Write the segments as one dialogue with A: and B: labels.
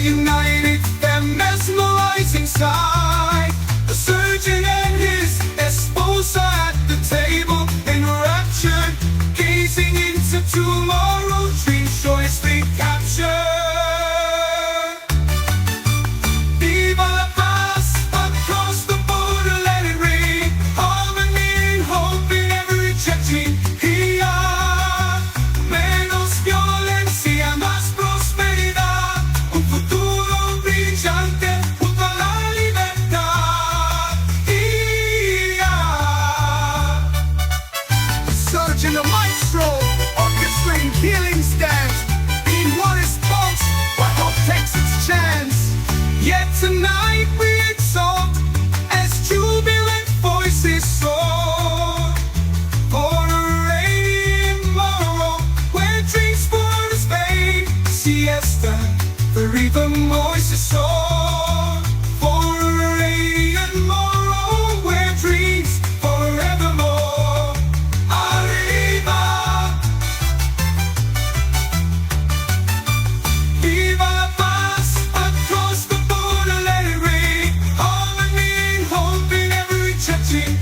A: united, their mesmerizing sight. The surgeon and his esposa at the table, enraptured, gazing into tomorrow, dreams joyously captured. Viva la paz, across the border let it ring, harmony and hope in every check-in. Menos violencia, más prosperidad, un futuro brillante junto a la libertad. The surgeon, the maestro, orchestrating healing stands, being what is false, what hope takes its chance. Yet tonight we exalt as jubilant voices soar for a radiant morrow where dreams for the Spain siesta, the river voices soar for a radiant morrow where dreams forevermore. Arriba, viva la paz, across the border let it ring, harmony and hope in every check-in.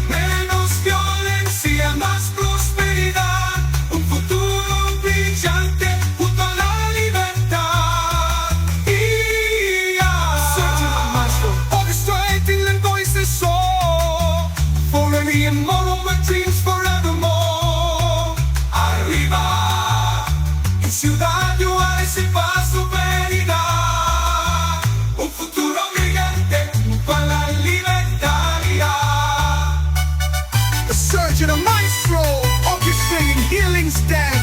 A: Menos violencia, más prosperidad, un futuro brillante junto a la libertad. Surgeon and maestro, orchestrating the voices soar for a radiant morrow where dreams forevermore. Arriba, en Ciudad Juárez y Paso, un futuro brillante junto a la libertad. The surgeon, a maestro, orchestrating healing stands,